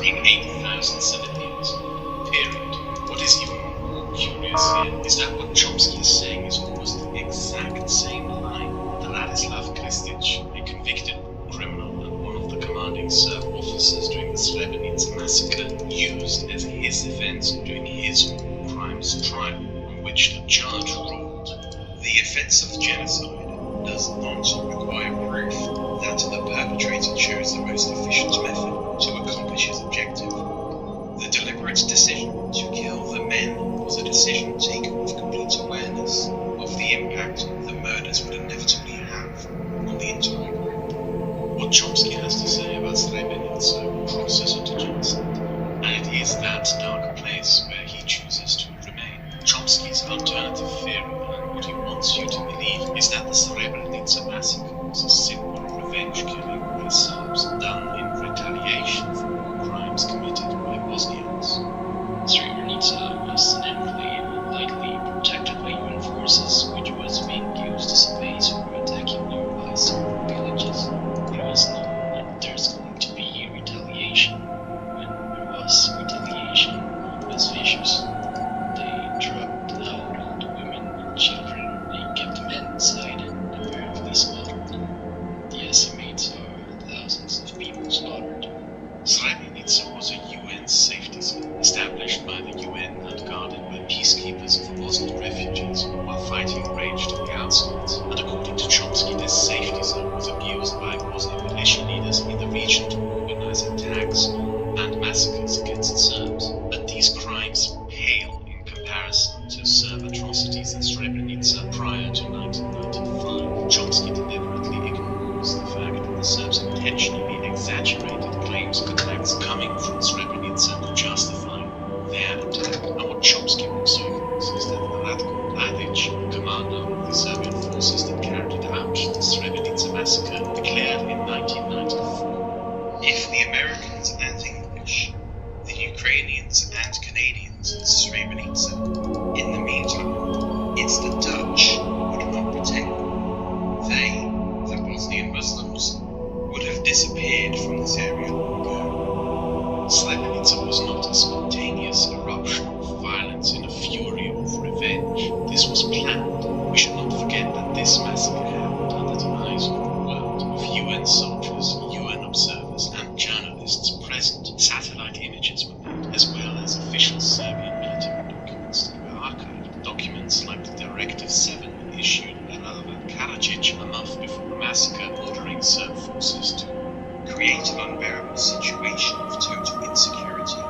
killing 8,000 civilians. Period. What is even more curious here is that what Chomsky is saying is almost the exact same line that Ladislav Krstić, a convicted criminal and one of the commanding Serb officers during the Srebrenica massacre, used as his defense during his war crimes trial, on which the judge ruled, "The offense of genocide does not require proof that the perpetrator chose the most efficient method to accomplish his objective. The deliberate decision to kill the men was a decision taken with complete awareness of the impact the murders would inevitably have on the entire group." What Chomsky has to say about Srebrenica crosses into genocide, and it is that dark place where he chooses to remain. Chomsky's alternative theory, and what he wants you to believe, is that the Srebrenica massacre was a simple revenge killing by Serbs done in retaliation for war crimes committed by Bosnians. Srebrenica was an enclave likely protected by UN forces, which was being used as a base for attacking nearby Serb villages. It was known that there's going to be retaliation. When there was retaliation, it was vicious. They drugged out all the women and children. They kept the men inside and apparently slaughtered them. The estimates are thousands of people slaughtered. Srebrenica was a UN safety zone, established by the UN and guarded by peacekeepers of Bosnian refugees, while fighting raged on the outskirts. And according to Chomsky, this safety zone was abused by Bosnian militia leaders in the region to organize attacks and massacres against Serbs. But these crimes pale in comparison to Serb atrocities in Srebrenica prior to 1995. Chomsky deliberately ignores the fact that the Serbs intentionally exaggerated claims of attacks coming from Srebrenica to justify their attack. And what Chomsky also ignores is that Ratko Mladic, commander of the Serbian forces that carried out the Srebrenica massacre, declared in 1994, "If the Americans and English, the Ukrainians and Canadians in Srebrenica, in the meantime, it's the Dutch would not protect them. They, the Bosnian Muslims, would have disappeared from this area long ago." Srebrenica was not a spontaneous eruption of violence in a fury of revenge. This was planned. We should not forget that this massacre happened under the eyes of the world, with UN soldiers, UN observers, and journalists present. Satellite images were made, as well as official Serbian military documents that were archived. Documents like the Directive 7 issued by Radovan Karadzic a month before the massacre, ordering Serb forces to create an unbearable situation of total insecurity,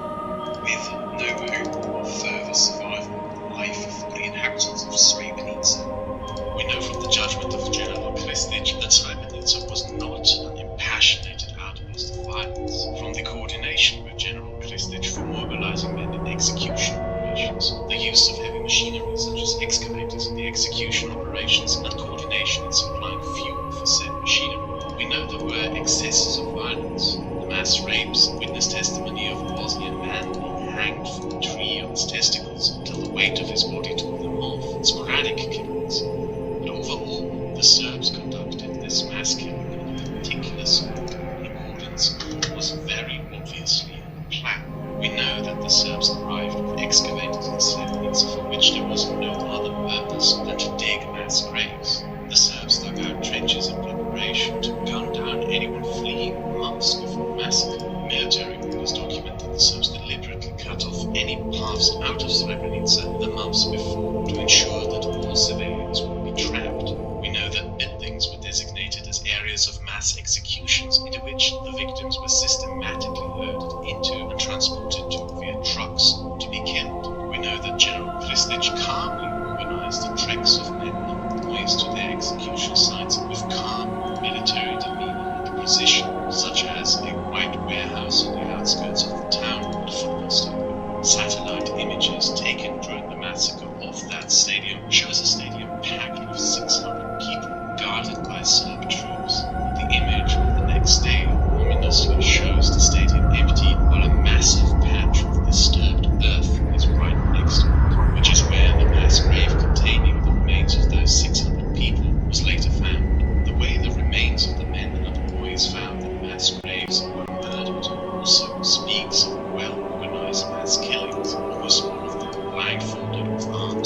with no hope of further survival of life for the inhabitants of Srebrenica. We know from the judgment of General Krstić that Srebrenica was not an impassionated outburst of violence. From the coordination with General Krstić for mobilizing men in execution operations, the use of heavy machinery such as excavators in the execution operations, and coordination in supplying fuel for said machinery, we know there were excesses of violence. The mass rapes, witness testimony of a Bosnian man being hanged from a tree on his testicles until the weight of his body tore them off, sporadic killings. But overall, the Serbs conducted this mass killing in a meticulous order in accordance with what was very obviously a plan. We know that the Serbs arrived with excavators in Srebrenica for which there was no other purpose than to dig mass graves. The Serbs dug out trenches in preparation to gun down anyone fleeing months before the massacre. Military records document that the Serbs deliberately cut off any paths out of Srebrenica the months before to ensure that all civilians would be trapped. We know that buildings were designated as areas of mass executions into which the victims were systematically loaded into and transported to via trucks to be killed. We know that General Krstić calmly organized the treks of men and boys to their execution sites with calm military demeanor and precision, such as a white warehouse on the outskirts of the town and a football stadium. Satellite images taken during the massacre of that stadium shows a stadium packed with 600 people, guarded by Serb troops. The image of the next day ominously shows the stadium empty, while a massive patch of disturbed earth is right next to it, which is where the mass grave containing the remains of those 600 people was later found. The way the remains of the men and boys found in mass graves were murdered also speaks of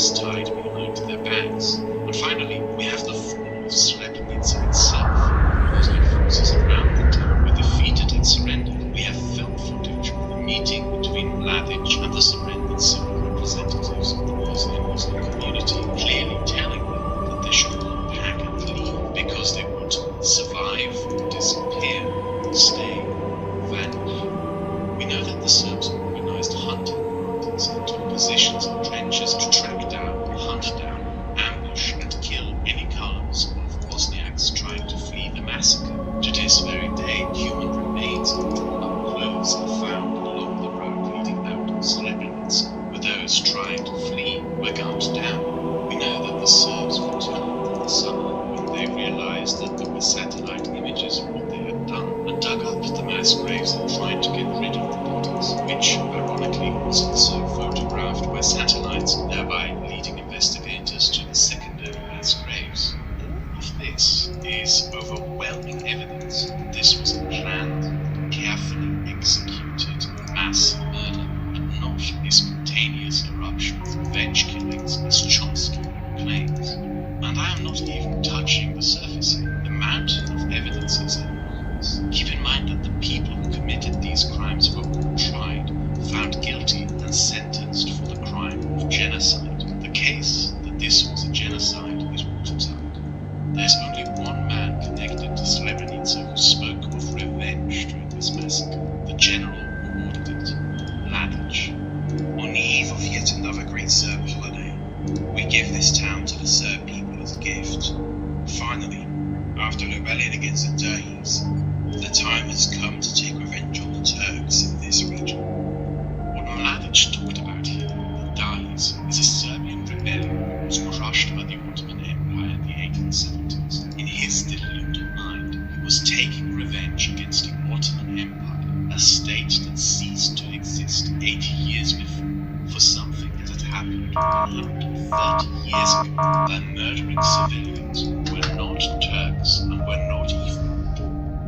hands tied behind their backs. And finally, we have the fall of Srebrenica itself. Bosnian forces around the town were defeated and surrendered. We have film footage of the meeting between Mladic and the surrendered civil representatives of the Bosnian Muslim community, clearly telling them that they should all pack and leave because they would survive, disappear, stay, vanish. We know that the Serbs organized hunting parties and took positions in trenches to track down, hunt down, ambush and kill any columns of Bosniaks trying to flee the massacre. To this very day, human remains and torn-up clothes are found along the road leading out of Srebrenica, where those trying to flee were gunned down. We know that the Serbs returned in the summer when they realized that there were satellite images of what they had done and dug up the mass graves and tried to get rid of the bodies, which ironically was also photographed by satellites, thereby leading investigators to the secondary mass graves. All of this is overwhelming evidence that this was a planned, carefully executed mass murder and not a spontaneous eruption of revenge killings as Chomsky claims. And I am not even touching the surface here. The mountain of evidence is enormous. Keep in mind that the people who committed these crimes were all tried, found guilty and sentenced for the crime of genocide. The case that this was a genocide is watertight. There's only one man connected to Srebrenica who spoke of revenge during this massacre, the general who ordered it, Mladic. On the eve of yet another great Serb holiday, we give this town to the Serb people as a gift. Finally, after the rebellion against the Turks, the time has come to take revenge on the Turks in this region. What Mladic talked about here, the Dalis, is a Serbian rebellion that was crushed by the Ottoman Empire in the 1870s. In his deluded mind, he was taking revenge against the Ottoman Empire, a state that ceased to exist 80 years before, for something that had happened 130 years ago by murdering civilians who were not Turks and were not even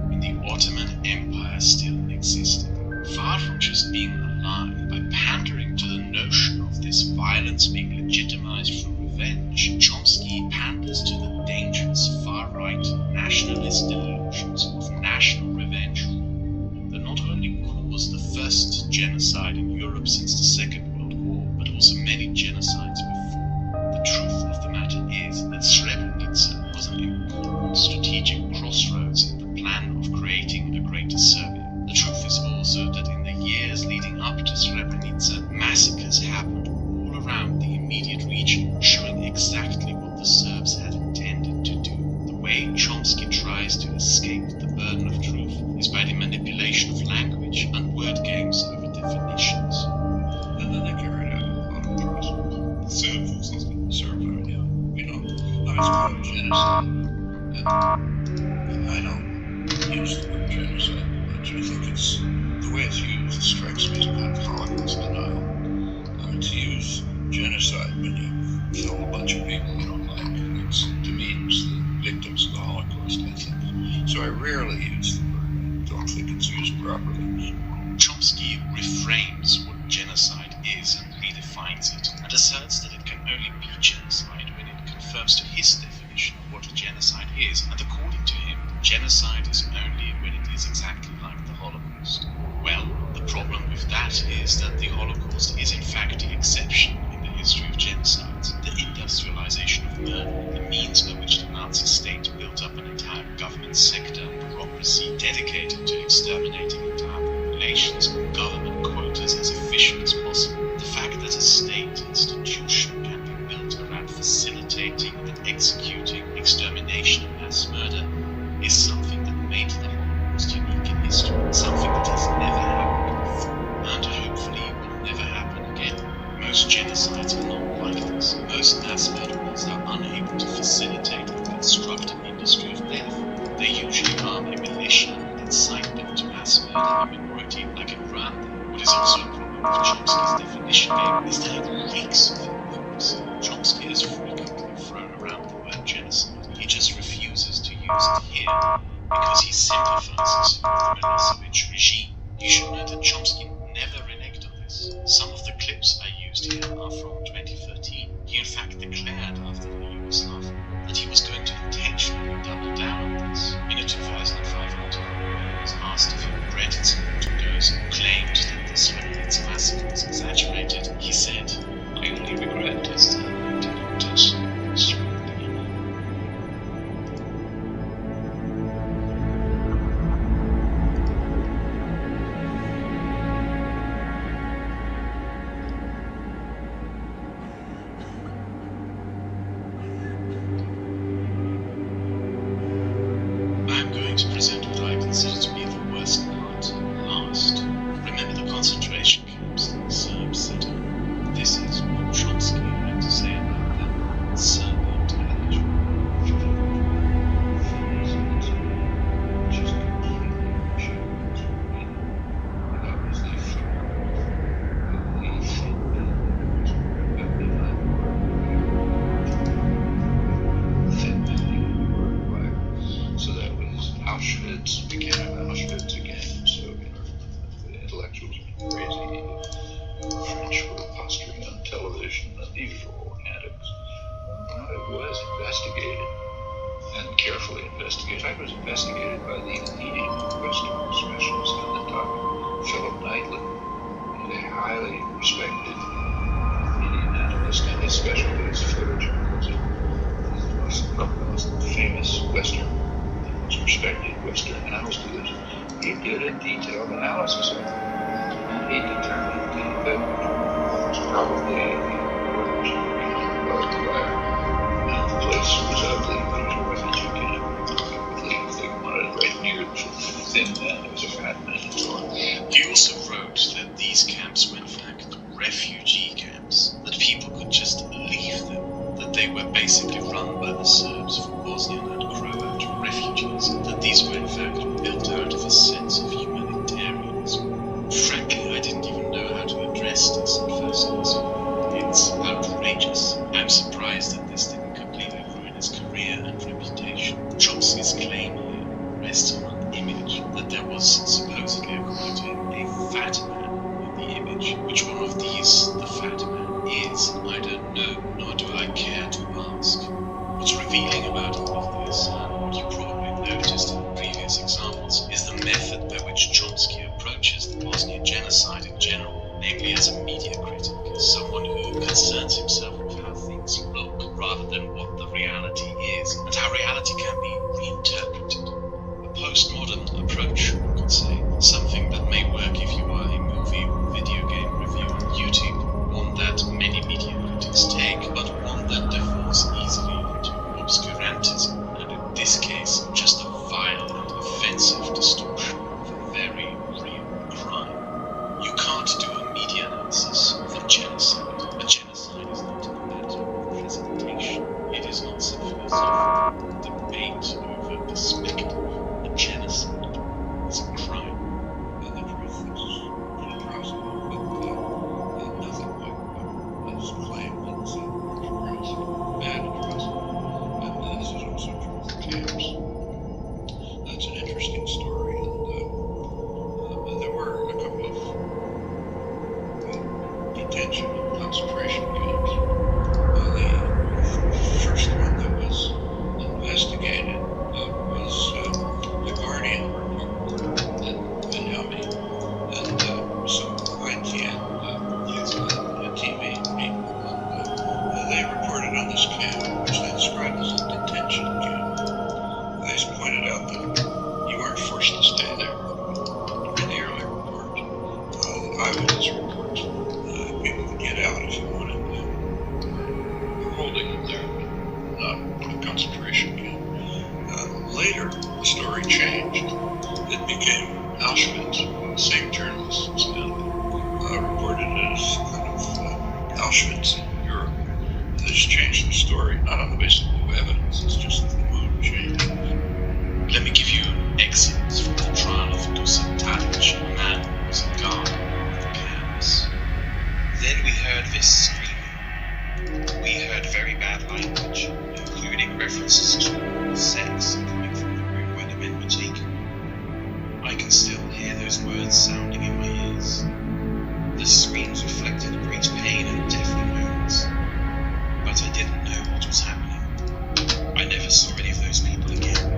when the Ottoman Empire still existed. Far from just being a lie, by pandering to the notion of this violence being legitimized through revenge, Chomsky panders to the dangerous far-right nationalist delusions of national revenge that not only caused the first genocide in Europe since the Second World War, but also many genocides before. The truth of the matter is that Srebrenica was an important strategic crossroads in the plan of creating a greater Serbia. The truth is also that in the years leading up to Srebrenica, massacres happened all around the immediate region, showing exactly what the Serbs had intended to do. The way Chomsky tries to escape the burden of truth is by the manipulation of language and word games over definitions. And then they carried out a lot of atrocities. The Serbs are, yeah, we know. I was called genocide, and I don't use the word genocide. I think it's the way it's used. It strikes me as kind of Holocaust denial. To use genocide when you kill a bunch of people you don't like, it's demeans the victims of the Holocaust, I think. So I rarely use the word. I don't think it's used properly. Chomsky reframes what genocide is and redefines it, and asserts that it can only be genocide when it confirms to his definition of what a genocide is, and according to him, genocide is only when it is exactly like the Holocaust. Well, the problem with that is that the Holocaust is in fact the exception in the history of genocides. The industrialization of murder, the means by which the Nazi state built up an entire government sector and bureaucracy dedicated to exterminating entire populations, government quotas as efficient as possible. The fact that a state institution can be built around facilitating and executing extermination and mass murder is something that made the Holocaust unique in history, something that has never happened before, and hopefully will never happen again. Most genocides are not like this. Most mass murderers are unable to facilitate and construct an industry of death. They usually arm a militia and incite them to mass murder a minority like in Rwanda. What is also a problem with Chomsky's definition game is that it reeks of hypocrisy. Chomsky has frequently thrown around the word genocide. He just refuses to use it here because he sympathizes with the Milosevic regime. You should know that Chomsky never reneged on this. Some of the clips I used here are from 2013. He in fact evil antics. It was investigated, and carefully investigated. In fact, it was investigated by the leading Western specialist on the topic, Philip Knightley, a highly respected media analyst, and his specialty is photojournalism. He's the most famous Western, most respected Western analyst of this. He did a detailed analysis of it, and he determined that it was probably the place was ugly, but it was a refugee camp. They wanted it right near the thin man. It was a fat man. He also wrote that these camps were in fact refugee camps, that people could just leave them, that they were basically run by the Serbs for Bosnian and Croat refugees, that these were in fact built out of a sense of humanitarianism. Frankly, I didn't even know how to address this at first glance. It's outrageous. I'm surprised that this didn't completely ruin his career and reputation. Chomsky's claim here rests on an image that there was supposedly, according to him, a fat man in the image. Which one of these the fat man is, I don't know, nor do I care to ask. What's revealing about all of this, and what you probably noticed in previous examples, is the method by which Chomsky approaches the Bosnian genocide in general, namely as a media critic, as someone who concerns himself with how things look rather than what the reality is, and how reality can be reinterpreted. A postmodern approach, one could say, something that may work if you are a movie or video game review on YouTube, one that many media critics take, but one that defaults easily into obscurantism, and in this case, just a vile and offensive distortion of a very real crime. You can't do a media analysis of a genocide. A genocide is not a matter of presentation. It is not some philosophical debate over perspective. A genocide is a crime. And the truth is an atrocity, but nothing like what is claimed in some atrocity, bad atrocity. And this is also true for camps. That's an interesting story, and there were a couple of detention and concentration camps. The first one that was investigated was the Guardian report in Yummy, and some ITN TV people, and they reported on this camp, which they described as a detention camp. They pointed out that you weren't forced to stay there. In the early report, the eyewitness report, people could get out if you wanted. Holding them there, not a concentration camp. Later, the story changed. It became Auschwitz. The same journalists reported it as kind of Auschwitz in Europe. They just changed the story, not on the basis of new evidence. It's just the mood changed. Let me give you excerpts from the trial of Dusan Tadic, a man who was a guard of the camps. Then we heard this screaming. We heard very bad language, including references to sex coming from the room where the men were taken. I can still hear those words sounding in my ears. The screams reflected great pain and deathly wounds. But I didn't know what was happening. I never saw any of those people again.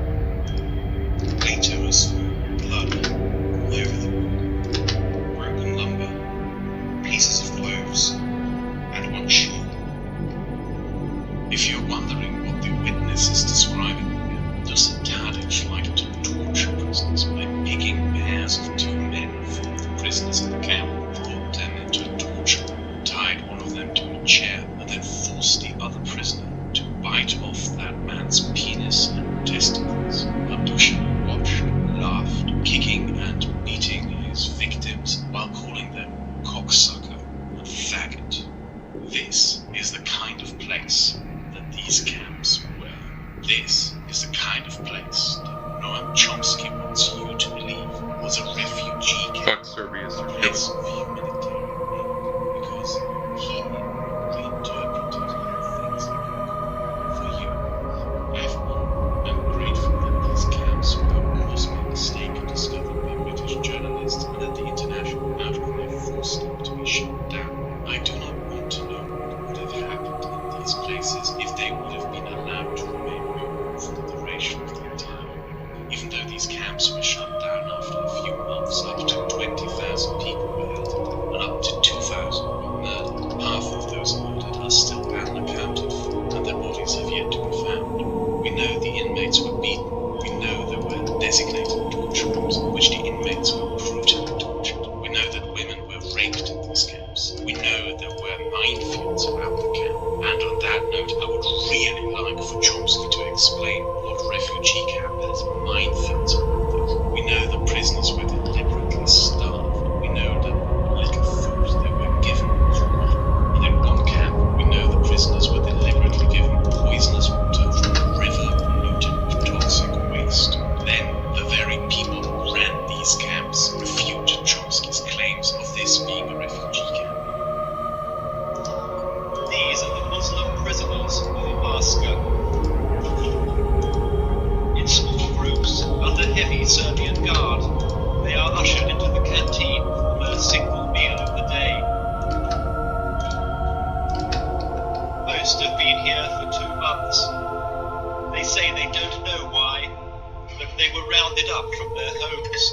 Later I saw blood all over the wall, broken lumber, pieces of clothes, and one shoe. If you're wondering what the witness is describing, Dusan Tadic liked to torture prisoners by picking pairs of two men from the prisoners in the camp, brought them into a torture room, tied one of them to a chair, and then forced the other prisoner to bite off that man's penis and testicles. Abdushan watched, laughed, kicking and beating his victims while calling them cocksucker and faggot. This is the kind of place that these camps were. This is the kind of place that Noam Chomsky wants you to believe was a refugee camp. Fuck Serbia, Place of humanitarian aid, because he reinterpreted how things are for you. I'm grateful that these camps were almost by mistake discovered by British journalists and that the international outcry forced them to be shut down. I do not want to know what would have happened this being a refugee camp? These are the Muslim prisoners of Alaska. In small groups, under heavy Serbian guard, they are ushered into the canteen for their single meal of the day. Most have been here for 2 months. They say they don't know why, but they were rounded up from their homes.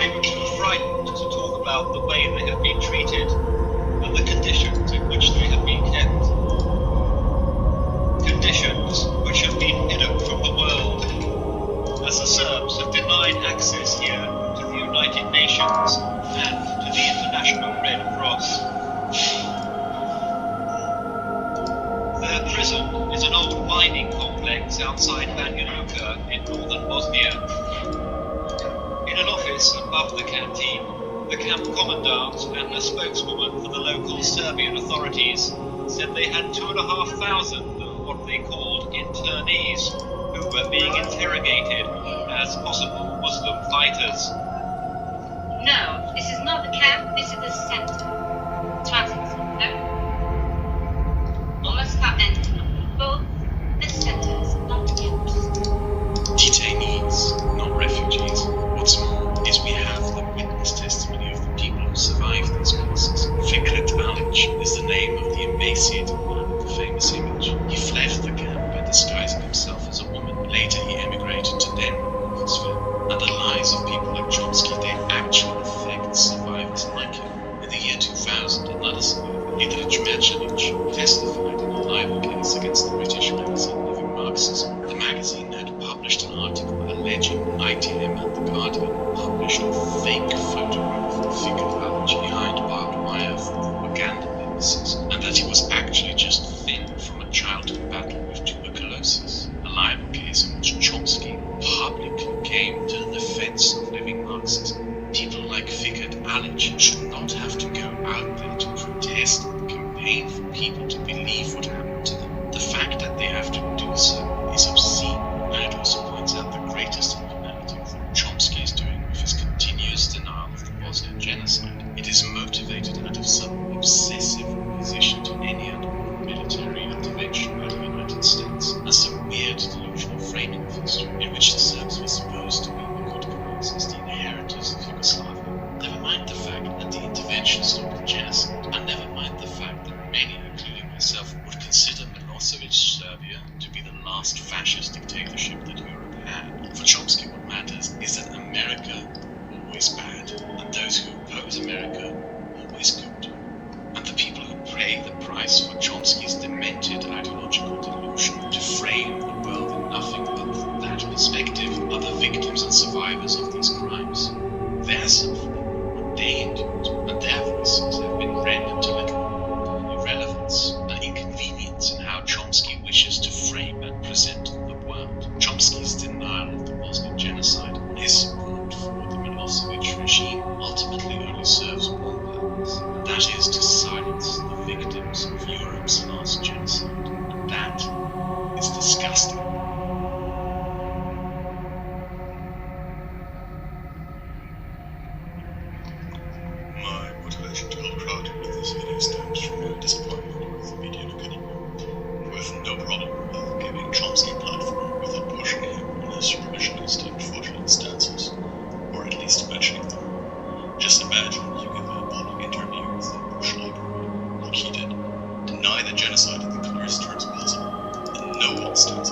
They were too frightened to talk about the way they have been treated and the conditions in which they have been kept. Conditions which have been hidden from the world, as the Serbs have denied access here to the United Nations and to the International Red Cross. Their prison is an old mining complex outside Banja Luka in northern Bosnia. In an office above the canteen, the camp commandant and a spokeswoman for the local Serbian authorities said they had 2,500 of what they called internees who were being interrogated as possible Muslim fighters. No, this is not the camp, this is the center. Transit center. Moscow and both the centers, not camps. Detainees, not refugees. What's more is we have the witness testimony of the people who survived these places. Fikret Alic is the name of the emaciated man with the famous image. He fled the camp by disguising himself as a woman. Later he emigrated to Denmark with his family. And the lives of people like Chomsky, they actually affect survivors like him. In the year 2000, another survivor, Linktree, testified in a libel case against the British magazine Living Marxism. The magazine had published an article alleging ITM and The Guardian published a fake photograph of Fikret Alic behind barbed wire for propaganda purposes, and that he was actually just thin from a childhood battle with tuberculosis. A libel case in which Chomsky publicly came to the defense of Living Marxism. People like Fikret Alic should not have to go out there to protest and campaign for people to believe what happened to them. The fact that they have to do so is obscene, and it also points out the greatest inhumanity of what Chomsky is doing with his continuous denial of the Bosnian genocide. It is motivated out of some obsessive opposition to any and all military intervention by the United States, and some weird delusional framing of history in which the Serbs were supposed to be the good guys as the inheritors of Yugoslavia. Never mind the fact that the intervention stopped the genocide, and never mind the fact that many, including myself, would consider Milosevic's Serbia to be the last fascist dictatorship that Europe had. For Chomsky, what matters is that America always bad, and those who oppose America always good. And the people who pay the price for Chomsky's demented ideological delusion to frame the world in nothing but that perspective are the victims and survivors of these crimes. Their suffering, what they endured, and their voices have been rendered to little more than irrelevance and inconvenience in how Chomsky wishes to frame and present the world. Chomsky's denial of the Bosnian genocide, his support for the Milosevic regime, ultimately only serves one purpose, and that is to silence the victims of Europe's last genocide. And that is disgusting. My motivation to help crowd with this video stems from my disappointment with the media in Canada, with no problem giving Chomsky a platform without pushing him on his revisionist and fraudulent stances, or at least mentioning them. Just imagine you give a public interview with Bush library, like he did, deny the genocide in the clearest terms possible, and no one stands